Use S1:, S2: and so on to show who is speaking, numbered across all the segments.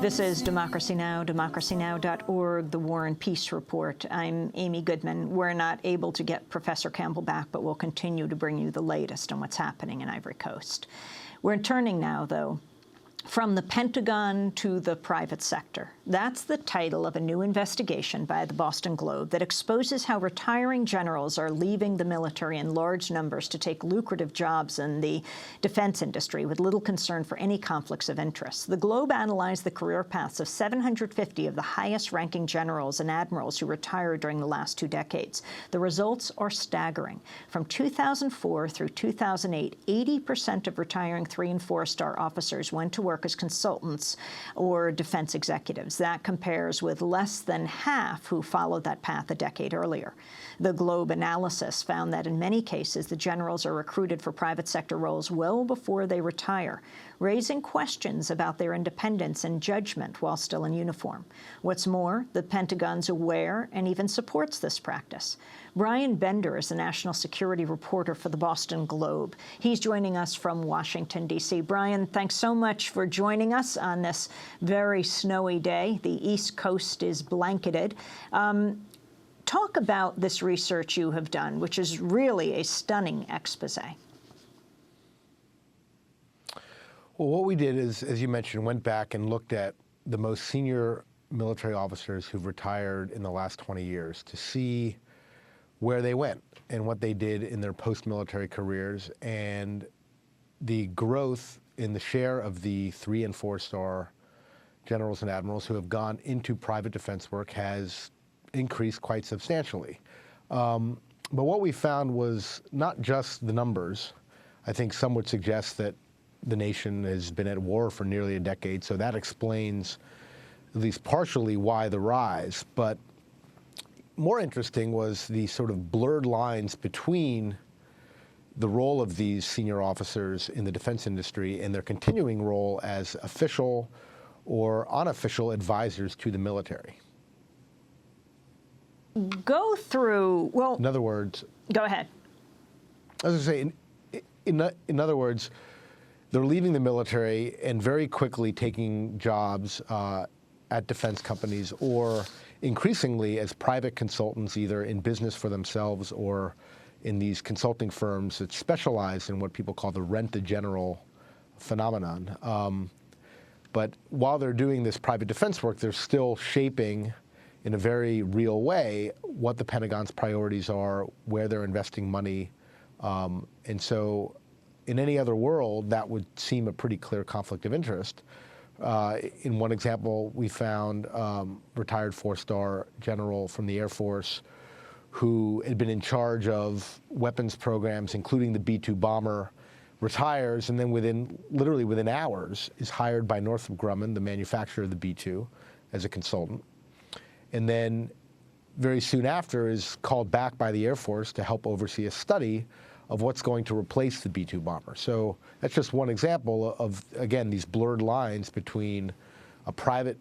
S1: This is Democracy Now!, democracynow.org, the War and Peace Report. I'm Amy Goodman. We're not able to get Professor Campbell back, but we'll continue to bring you the latest on what's happening in Ivory Coast. We're turning now, though, from the Pentagon to the private sector. That's the title of a new investigation by the Boston Globe that exposes how retiring generals are leaving the military in large numbers to take lucrative jobs in the defense industry with little concern for any conflicts of interest. The Globe analyzed the career paths of 750 of the highest-ranking generals and admirals who retired during the last 2 decades. The results are staggering. From 2004 through 2008, 80% of retiring 3- and 4-star officers went to work as consultants or defense executives. That compares with less than half who followed that path a decade earlier. The Globe analysis found that in many cases, the generals are recruited for private sector roles well before they retire, raising questions about their independence and judgment while still in uniform. What's more, the Pentagon's aware and even supports this practice. Bryan Bender is the national security reporter for the Boston Globe. He's joining us from Washington, D.C. Bryan, thanks so much for joining us on this very snowy day. The East Coast is blanketed. Talk about this research you have done, which is really a stunning expose.
S2: Well, what we did is, as you mentioned, went back and looked at the most senior military officers who've retired in the last 20 years to see where they went and what they did in their post-military careers. And the growth in the share of the 3- and 4-star generals and admirals who have gone into private defense work has increased quite substantially. But what we found was not just the numbers. I think some would suggest that the nation has been at war for nearly a decade, so that explains at least partially why the rise. But more interesting was the sort of blurred lines between the role of these senior officers in the defense industry and their continuing role as official or unofficial advisors to the military.
S1: Go through, well...
S2: In other words...
S1: Go ahead.
S2: I was going to say, in other words, they're leaving the military and very quickly taking jobs at defense companies or increasingly as private consultants, either in business for themselves or in these consulting firms that specialize in what people call the rent-a-general phenomenon. But while they're doing this private defense work, they're still shaping in a very real way what the Pentagon's priorities are, where they're investing money. And so in any other world, that would seem a pretty clear conflict of interest. In one example, we found retired 4-star general from the Air Force who had been in charge of weapons programs, including the B-2 bomber, retires, and then literally within hours, is hired by Northrop Grumman, the manufacturer of the B-2, as a consultant. And then very soon after is called back by the Air Force to help oversee a study of what's going to replace the B-2 bomber. So that's just one example of, again, these blurred lines between a private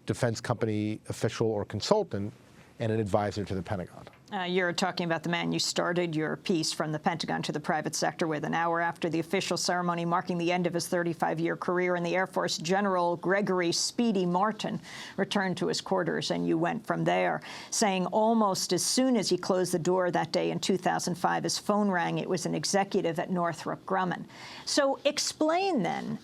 S2: defense company official or consultant and an advisor to the Pentagon.
S1: You're talking about the man you started your piece from the Pentagon to the private sector with. An hour after the official ceremony marking the end of his 35-year career in the Air Force, General Gregory Speedy Martin returned to his quarters, and you went from there, saying almost as soon as he closed the door that day in 2005, his phone rang. It was an executive at Northrop Grumman. So explain then,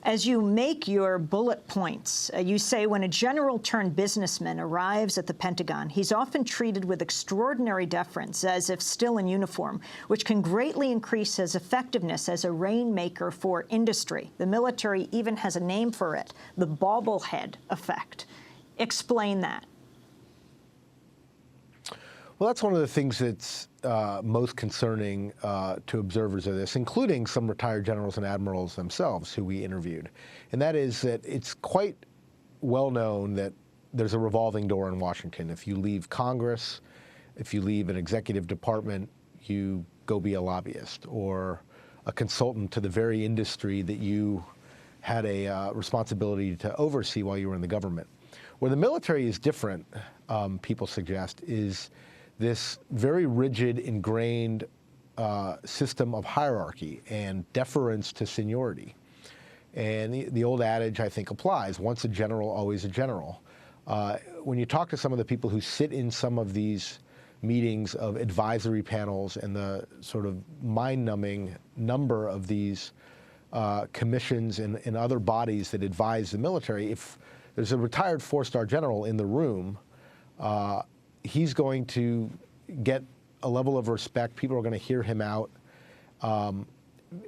S1: as you make your bullet points, you say when a general turned businessman arrives at the Pentagon, he's often treated with extraordinary deference as if still in uniform, which can greatly increase his effectiveness as a rainmaker for industry. The military even has a name for it, the bobblehead effect. Explain that.
S2: Well, that's one of the things that's most concerning to observers of this, including some retired generals and admirals themselves who we interviewed. And that is that it's quite well known that there's a revolving door in Washington. If you leave Congress, if you leave an executive department, you go be a lobbyist or a consultant to the very industry that you had a responsibility to oversee while you were in the government. Where the military is different, people suggest, is this very rigid, ingrained system of hierarchy and deference to seniority. And the old adage, I think, applies: once a general, always a general. When you talk to some of the people who sit in some of these meetings of advisory panels and the sort of mind-numbing number of these commissions and other bodies that advise the military, if there's a retired four-star general in the room, he's going to get a level of respect. People are going to hear him out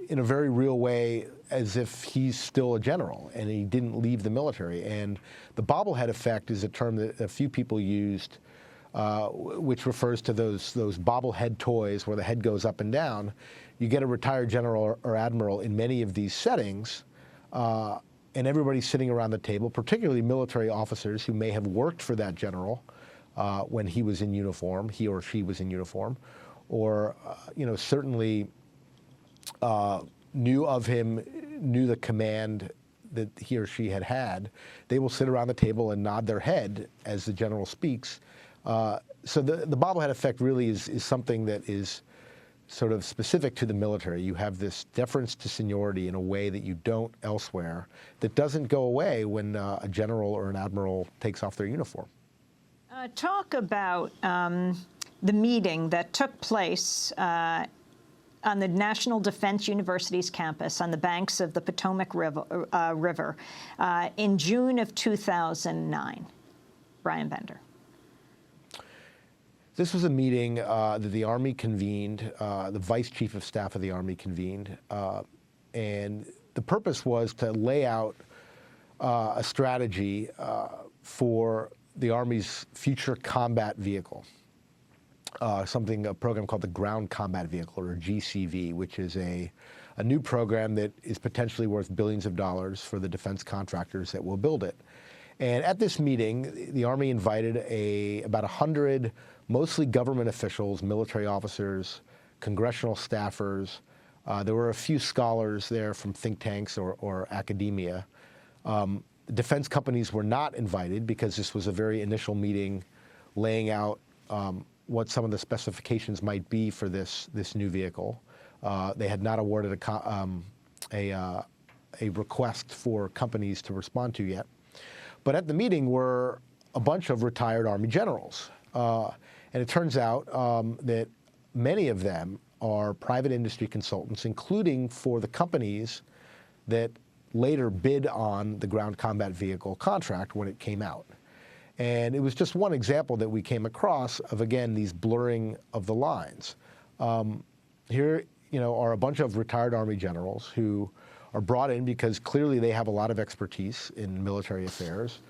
S2: in a very real way, as if he's still a general and he didn't leave the military. And the bobblehead effect is a term that a few people used, which refers to those bobblehead toys where the head goes up and down. You get a retired general or admiral in many of these settings, and everybody's sitting around the table, particularly military officers who may have worked for that general when he was in uniform, he or she was in uniform, or certainly knew of him, knew the command that he or she had had. They will sit around the table and nod their head as the general speaks. So the bobblehead effect really is something that is sort of specific to the military. You have this deference to seniority in a way that you don't elsewhere, that doesn't go away when a general or an admiral takes off their uniform.
S1: Talk about the meeting that took place on the National Defense University's campus on the banks of the Potomac River in June of 2009. Bryan Bender.
S2: This was a meeting that the Army convened, the Vice Chief of Staff of the Army convened, and the purpose was to lay out a strategy for the Army's future combat vehicle. A program called the Ground Combat Vehicle, or GCV, which is a new program that is potentially worth billions of dollars for the defense contractors that will build it. And at this meeting, the Army invited about 100, mostly government officials, military officers, congressional staffers. There were a few scholars there from think tanks or academia. Defense companies were not invited because this was a very initial meeting laying out what some of the specifications might be for this new vehicle. They had not awarded a request for companies to respond to yet. But at the meeting were a bunch of retired Army generals. And it turns out that many of them are private industry consultants, including for the companies that later bid on the ground combat vehicle contract when it came out. And it was just one example that we came across of, again, these blurring of the lines. Here, are a bunch of retired Army generals who are brought in because clearly they have a lot of expertise in military affairs.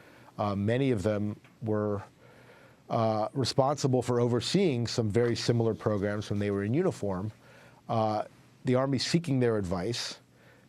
S2: Many of them were responsible for overseeing some very similar programs when they were in uniform. The Army seeking their advice,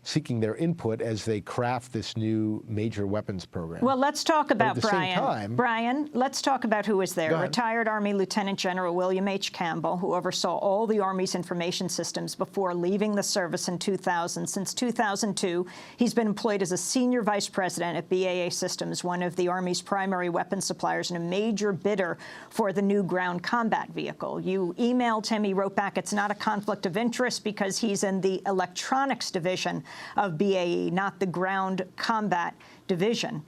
S2: seeking their input as they craft this new major weapons program.
S1: Well, let's talk about
S2: Bryan.
S1: Brian, let's talk about who was there. Retired Army Lieutenant General William H. Campbell, who oversaw all the Army's information systems before leaving the service in 2000. Since 2002, he's been employed as a senior vice president at BAE Systems, one of the Army's primary weapons suppliers and a major bidder for the new ground combat vehicle. You emailed him. He wrote back, it's not a conflict of interest because he's in the electronics division of BAE, not the ground combat division.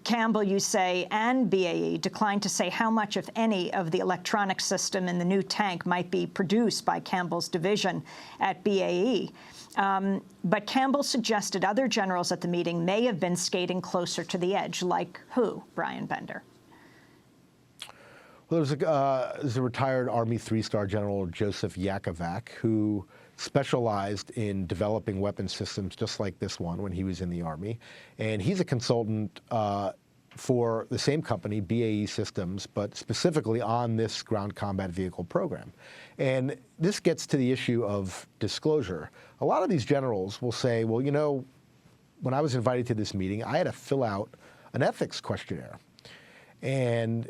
S1: Campbell, you say, and BAE declined to say how much, if any, of the electronic system in the new tank might be produced by Campbell's division at BAE. But Campbell suggested other generals at the meeting may have been skating closer to the edge. Like who, Bryan Bender?
S2: Well, there's a retired Army three-star General, Joseph Yakovac, who specialized in developing weapon systems just like this one when he was in the Army. And he's a consultant for the same company, BAE Systems, but specifically on this ground combat vehicle program. And this gets to the issue of disclosure. A lot of these generals will say, well, when I was invited to this meeting, I had to fill out an ethics questionnaire. And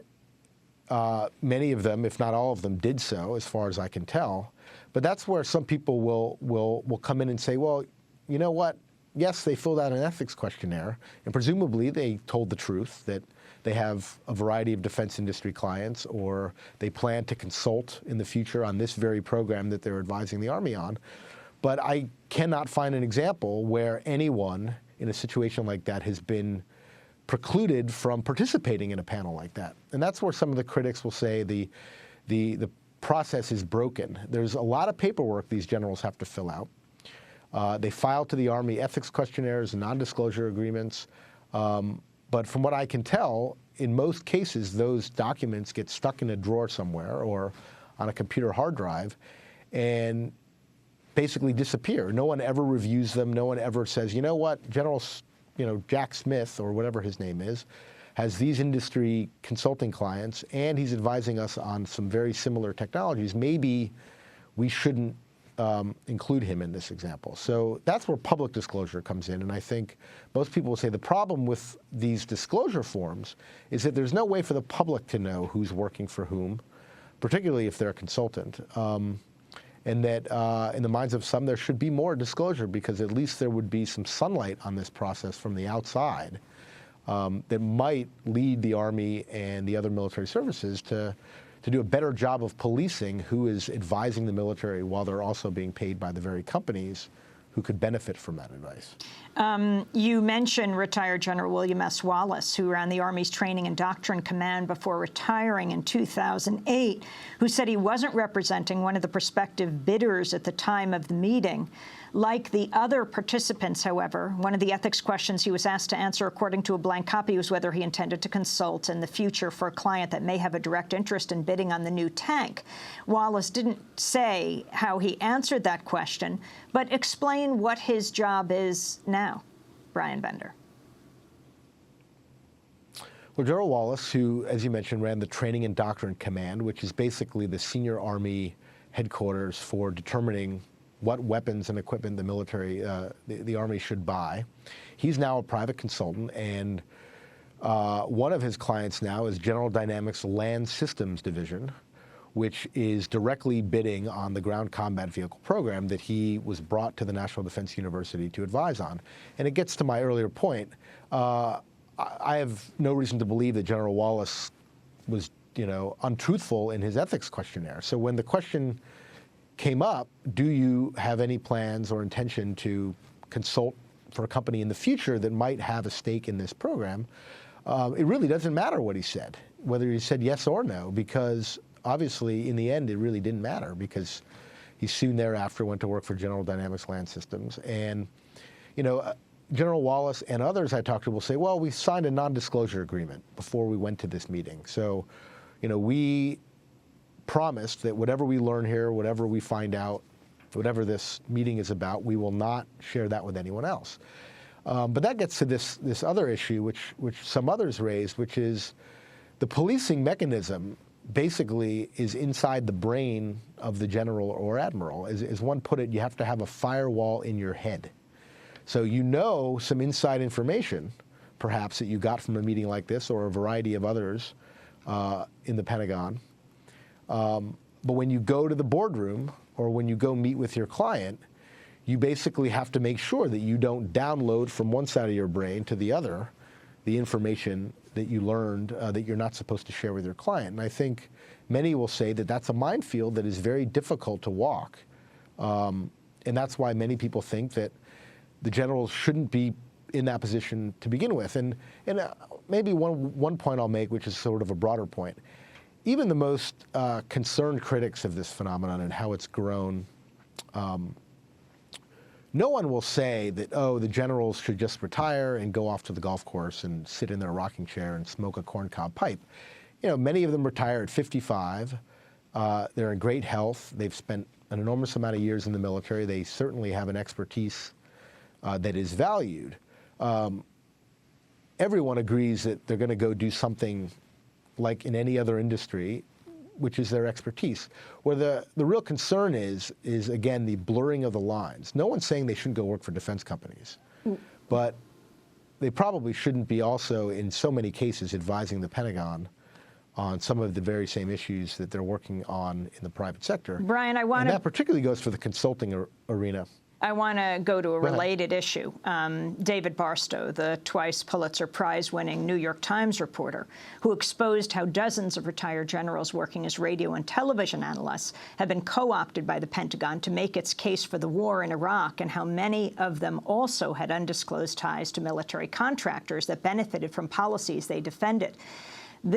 S2: many of them, if not all of them, did so, as far as I can tell. But that's where some people will come in and say, well, you know what? Yes, they filled out an ethics questionnaire, and presumably they told the truth that they have a variety of defense industry clients, or they plan to consult in the future on this very program that they're advising the Army on. But I cannot find an example where anyone in a situation like that has been precluded from participating in a panel like that. And that's where some of the critics will say the process is broken. There's a lot of paperwork these generals have to fill out. They file to the Army ethics questionnaires and non-disclosure agreements. But from what I can tell, in most cases, those documents get stuck in a drawer somewhere or on a computer hard drive and basically disappear. No one ever reviews them. No one ever says, you know what, General, Jack Smith, or whatever his name is, has these industry consulting clients, and he's advising us on some very similar technologies. Maybe we shouldn't include him in this example. So that's where public disclosure comes in. And I think most people will say the problem with these disclosure forms is that there's no way for the public to know who's working for whom, particularly if they're a consultant. And that in the minds of some, there should be more disclosure, because at least there would be some sunlight on this process from the outside that might lead the Army and the other military services to do a better job of policing who is advising the military while they're also being paid by the very companies who could benefit from that advice.
S1: You mentioned retired General William S. Wallace, who ran the Army's Training and Doctrine Command before retiring in 2008, who said he wasn't representing one of the prospective bidders at the time of the meeting. Like the other participants, however, one of the ethics questions he was asked to answer according to a blank copy was whether he intended to consult in the future for a client that may have a direct interest in bidding on the new tank. Wallace didn't say how he answered that question, but explain what his job is now, Bryan Bender.
S2: Well, General Wallace, who, as you mentioned, ran the Training and Doctrine Command, which is basically the senior Army headquarters for determining what weapons and equipment the military, the Army should buy. He's now a private consultant, and one of his clients now is General Dynamics Land Systems Division, which is directly bidding on the ground combat vehicle program that he was brought to the National Defense University to advise on. And it gets to my earlier point. I have no reason to believe that General Wallace was, untruthful in his ethics questionnaire. So when the question came up, do you have any plans or intention to consult for a company in the future that might have a stake in this program, it really doesn't matter what he said, whether he said yes or no, because obviously in the end it really didn't matter, because he soon thereafter went to work for General Dynamics Land Systems. And General Wallace and others I talked to will say, well, we signed a non-disclosure agreement before we went to this meeting. So, we promised that whatever we learn here, whatever we find out, whatever this meeting is about, we will not share that with anyone else. But that gets to this other issue, which some others raised, which is the policing mechanism basically is inside the brain of the general or admiral. As one put it, you have to have a firewall in your head. So some inside information, perhaps, that you got from a meeting like this or a variety of others in the Pentagon. But when you go to the boardroom or when you go meet with your client, you basically have to make sure that you don't download from one side of your brain to the other the information that you learned that you're not supposed to share with your client. And I think many will say that that's a minefield that is very difficult to walk. And that's why many people think that the generals shouldn't be in that position to begin with. And maybe one point I'll make, which is sort of a broader point. Even the most concerned critics of this phenomenon and how it's grown, no one will say that, oh, the generals should just retire and go off to the golf course and sit in their rocking chair and smoke a corncob pipe. Many of them retire at 55. They're in great health. They've spent an enormous amount of years in the military. They certainly have an expertise that is valued. Everyone agrees that they're going to go do something like in any other industry, which is their expertise. Where the real concern is again, the blurring of the lines. No one's saying they shouldn't go work for defense companies, but they probably shouldn't be also, in so many cases, advising the Pentagon on some of the very same issues that they're working on in the private sector.
S1: Bryan,
S2: And that particularly goes for the consulting arena.
S1: I want to go to a related issue. David Barstow, the twice Pulitzer Prize-winning New York Times reporter, who exposed how dozens of retired generals working as radio and television analysts have been co-opted by the Pentagon to make its case for the war in Iraq, and how many of them also had undisclosed ties to military contractors that benefited from policies they defended.